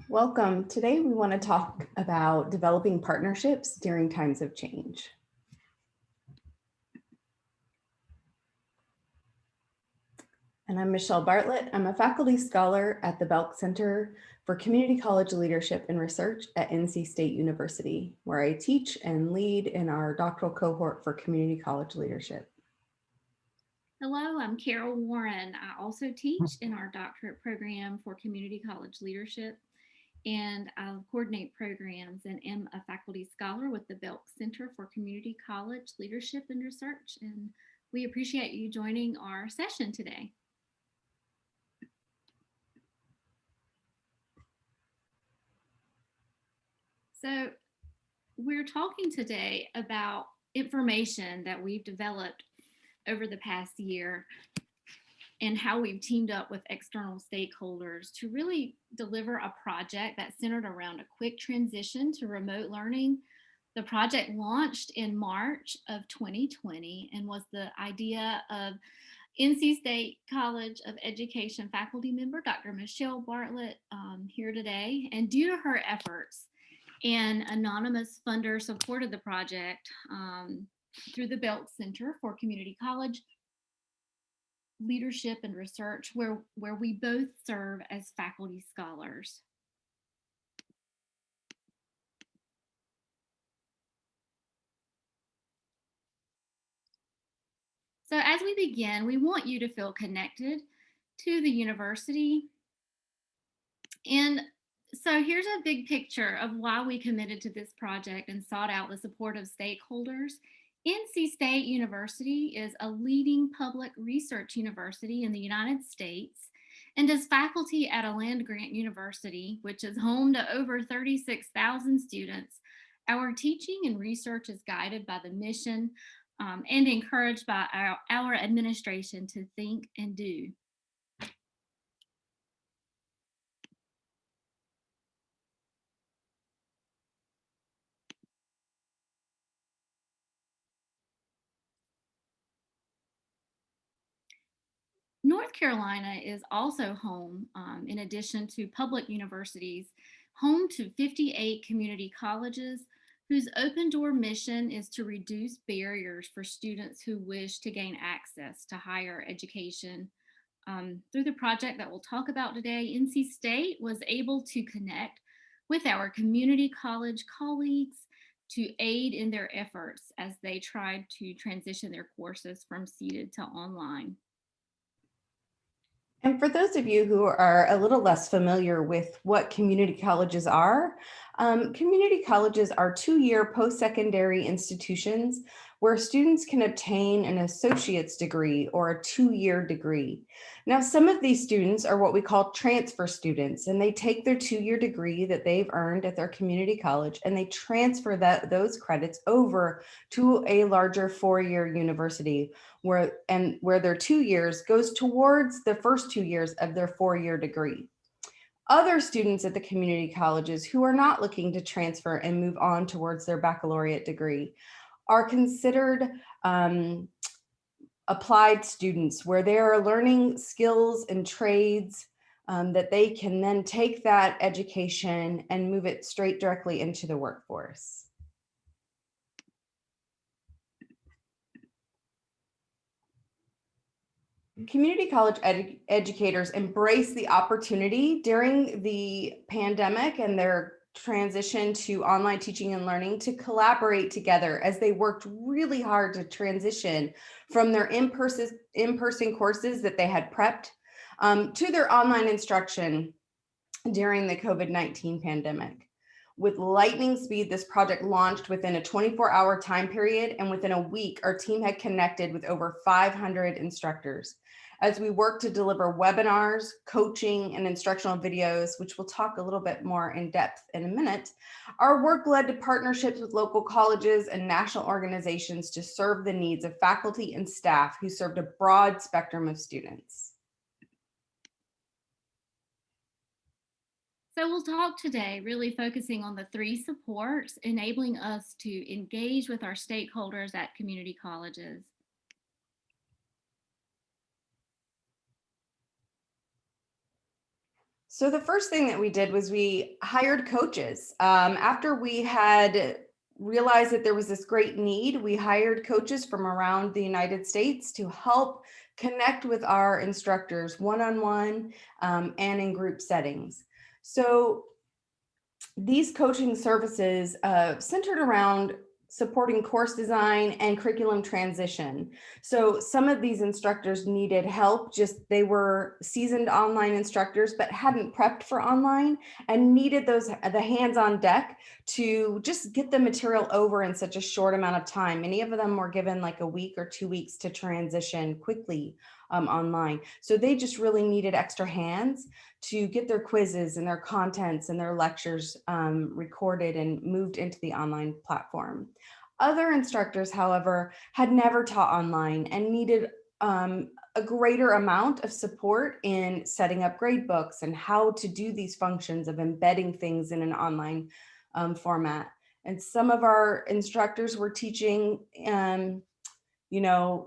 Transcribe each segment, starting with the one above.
Welcome. Today we want to talk about developing partnerships during times of change. And I'm Michelle Bartlett. I'm a faculty scholar at the Belk Center for Community College Leadership and Research at NC State University, where I teach and lead in our doctoral cohort for community college leadership. Hello, I'm Carol Warren. I also teach in our doctorate program for community college leadership, and I coordinate programs and am a faculty scholar with the Belk Center for Community College Leadership and Research. And we appreciate you joining our session today. So we're talking today about information that we've developed over the past year and how we've teamed up with external stakeholders to really deliver a project that's centered around a quick transition to remote learning. The project launched in March of 2020 and was the idea of NC State College of Education faculty member, Dr. Michelle Bartlett, here today. And due to her efforts, an anonymous funder supported the project through the Belk Center for Community College Leadership and Research, where we both serve as faculty scholars. So as we begin, we want you to feel connected to the university. And so here's a big picture of why we committed to this project and sought out the support of stakeholders. NC State University is a leading public research university in the United States. And as faculty at a land-grant university, which is home to over 36,000 students, our teaching and research is guided by the mission and encouraged by our administration to think and do. North Carolina is also home, in addition to public universities, home to 58 community colleges whose open door mission is to reduce barriers for students who wish to gain access to higher education. Through the project that we'll talk about today, NC State was able to connect with our community college colleagues to aid in their efforts as they tried to transition their courses from seated to online. And for those of you who are a little less familiar with what community colleges are, community colleges are two-year post-secondary institutions where students can obtain an associate's degree or a two-year degree. Now, some of these students are what we call transfer students, and they take their two-year degree that they've earned at their community college and they transfer those credits over to a larger four-year university where their 2 years goes towards the first 2 years of their four-year degree. Other students at the community colleges who are not looking to transfer and move on towards their baccalaureate degree are considered applied students, where they are learning skills and trades that they can then take that education and move it straight directly into the workforce. Community college educators embrace the opportunity during the pandemic and their transition to online teaching and learning to collaborate together as they worked really hard to transition from their in-person courses that they had prepped to their online instruction during the COVID-19 pandemic. With lightning speed, this project launched within a 24-hour time period, and within a week, our team had connected with over 500 instructors. As we work to deliver webinars, coaching, and instructional videos, which we'll talk a little bit more in depth in a minute, our work led to partnerships with local colleges and national organizations to serve the needs of faculty and staff who served a broad spectrum of students. So we'll talk today really focusing on the three supports enabling us to engage with our stakeholders at community colleges. So the first thing that we did was we hired coaches. After we had realized that there was this great need, we hired coaches from around the United States to help connect with our instructors one-on-one and in group settings. So these coaching services centered around supporting course design and curriculum transition. So some of these instructors needed help, just they were seasoned online instructors, but hadn't prepped for online and needed the hands on deck to just get the material over in such a short amount of time. Many of them were given like a week or 2 weeks to transition quickly online. So they just really needed extra hands to get their quizzes and their contents and their lectures recorded and moved into the online platform. Other instructors, however, had never taught online and needed a greater amount of support in setting up grade books and how to do these functions of embedding things in an online format. And some of our instructors were teaching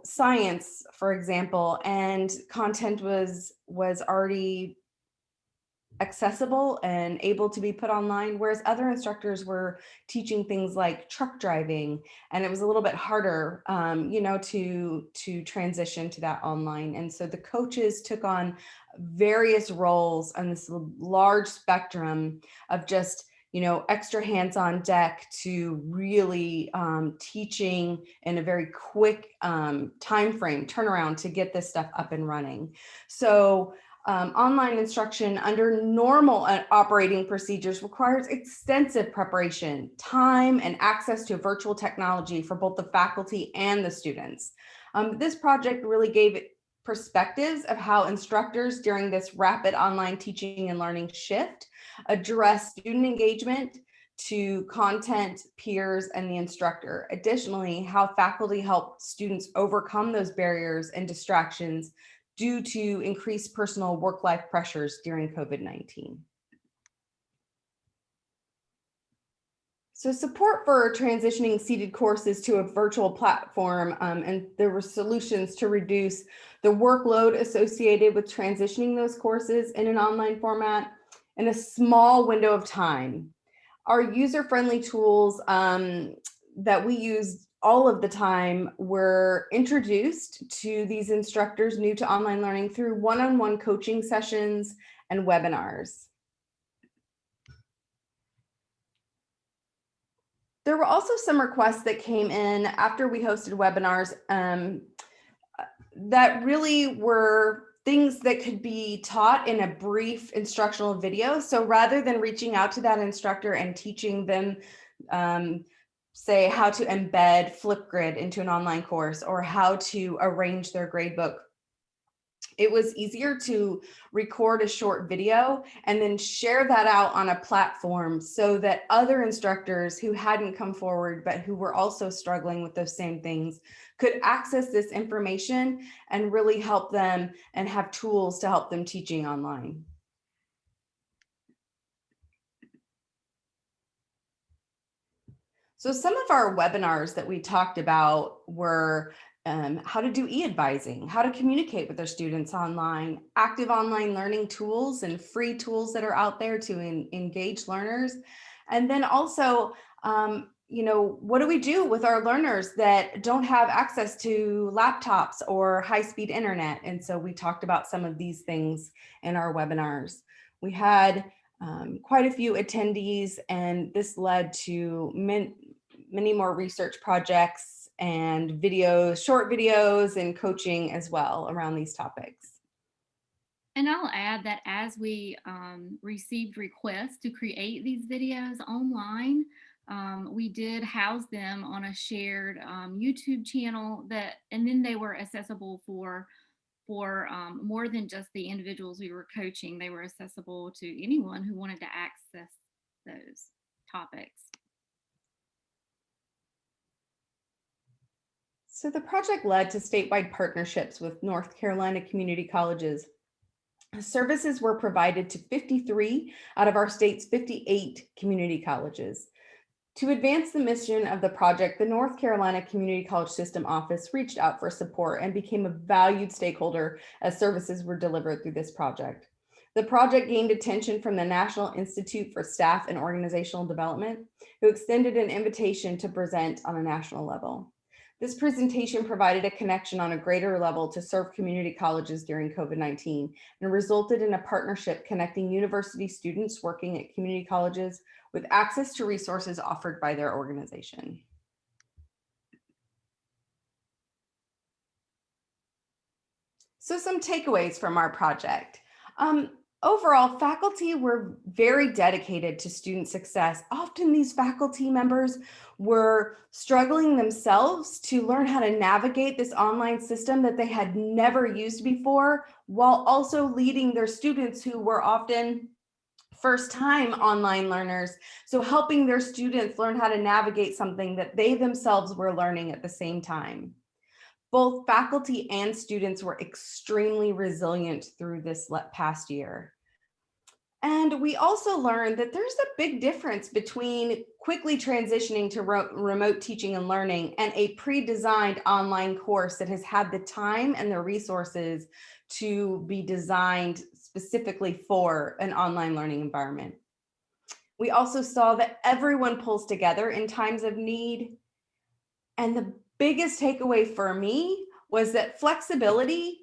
science, for example, and content was already accessible and able to be put online, whereas other instructors were teaching things like truck driving, and it was a little bit harder, to transition to that online. And so the coaches took on various roles on this large spectrum of just extra hands on deck to really teaching in a very quick time frame turnaround to get this stuff up and running. So online instruction under normal operating procedures requires extensive preparation, time, and access to virtual technology for both the faculty and the students. This project really gave perspectives of how instructors during this rapid online teaching and learning shift address student engagement to content, peers, and the instructor. Additionally, how faculty help students overcome those barriers and distractions due to increased personal work-life pressures during COVID-19. So support for transitioning seated courses to a virtual platform, and there were solutions to reduce the workload associated with transitioning those courses in an online format in a small window of time. Our user-friendly tools that we use all of the time were introduced to these instructors new to online learning through one-on-one coaching sessions and webinars. There were also some requests that came in after we hosted webinars that really were things that could be taught in a brief instructional video. So rather than reaching out to that instructor and teaching them, say, how to embed Flipgrid into an online course or how to arrange their gradebook, it was easier to record a short video and then share that out on a platform so that other instructors who hadn't come forward but who were also struggling with those same things could access this information and really help them and have tools to help them teaching online. So some of our webinars that we talked about were how to do e-advising, how to communicate with their students online, active online learning tools and free tools that are out there to engage learners. And then also, what do we do with our learners that don't have access to laptops or high-speed internet? And so we talked about some of these things in our webinars. We had quite a few attendees, and this led to many more research projects and videos, short videos, and coaching as well around these topics. And I'll add that as we received requests to create these videos online, we did house them on a shared YouTube channel and then they were accessible for more than just the individuals we were coaching. They were accessible to anyone who wanted to access those topics. So the project led to statewide partnerships with North Carolina community colleges. Services were provided to 53 out of our state's 58 community colleges. To advance the mission of the project, the North Carolina Community College System Office reached out for support and became a valued stakeholder as services were delivered through this project. The project gained attention from the National Institute for Staff and Organizational Development, who extended an invitation to present on a national level. This presentation provided a connection on a greater level to serve community colleges during COVID-19 and resulted in a partnership connecting university students working at community colleges with access to resources offered by their organization. So some takeaways from our project. Overall, faculty were very dedicated to student success. Often these faculty members were struggling themselves to learn how to navigate this online system that they had never used before, while also leading their students who were often first time online learners. So helping their students learn how to navigate something that they themselves were learning at the same time. Both faculty and students were extremely resilient through this past year. And we also learned that there's a big difference between quickly transitioning to remote teaching and learning and a pre-designed online course that has had the time and the resources to be designed specifically for an online learning environment. We also saw that everyone pulls together in times of need. And the biggest takeaway for me was that flexibility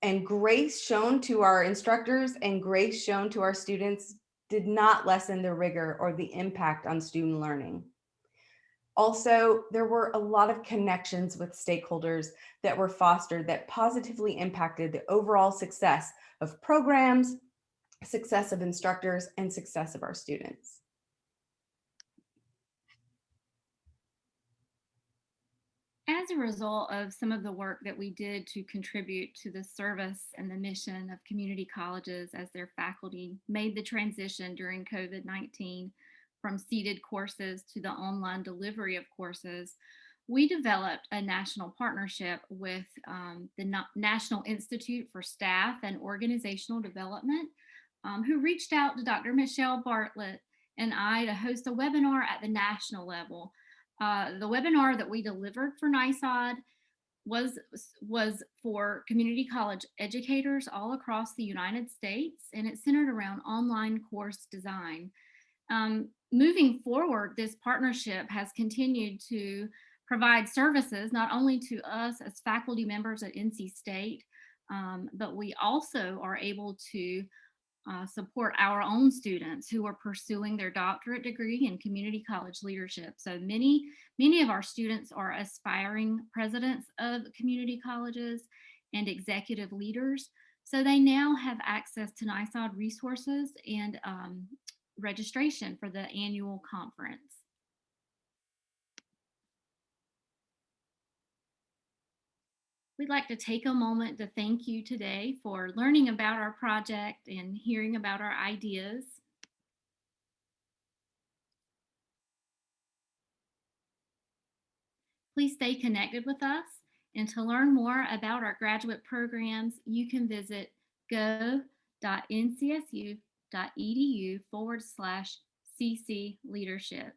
and grace shown to our instructors and grace shown to our students did not lessen the rigor or the impact on student learning. Also, there were a lot of connections with stakeholders that were fostered that positively impacted the overall success of programs, success of instructors, and success of our students. As a result of some of the work that we did to contribute to the service and the mission of community colleges as their faculty made the transition during COVID-19 from seated courses to the online delivery of courses, we developed a national partnership with the National Institute for Staff and Organizational Development, who reached out to Dr. Michelle Bartlett and I to host a webinar at the national level. The webinar that we delivered for NYSOD was for community college educators all across the United States, and it centered around online course design. Moving forward, this partnership has continued to provide services not only to us as faculty members at NC State, but we also are able to support our own students who are pursuing their doctorate degree in community college leadership. So many of our students are aspiring presidents of community colleges and executive leaders. So they now have access to NYSOD resources and registration for the annual conference. We'd like to take a moment to thank you today for learning about our project and hearing about our ideas. Please stay connected with us, and to learn more about our graduate programs, you can visit go.ncsu.edu/CC Leadership.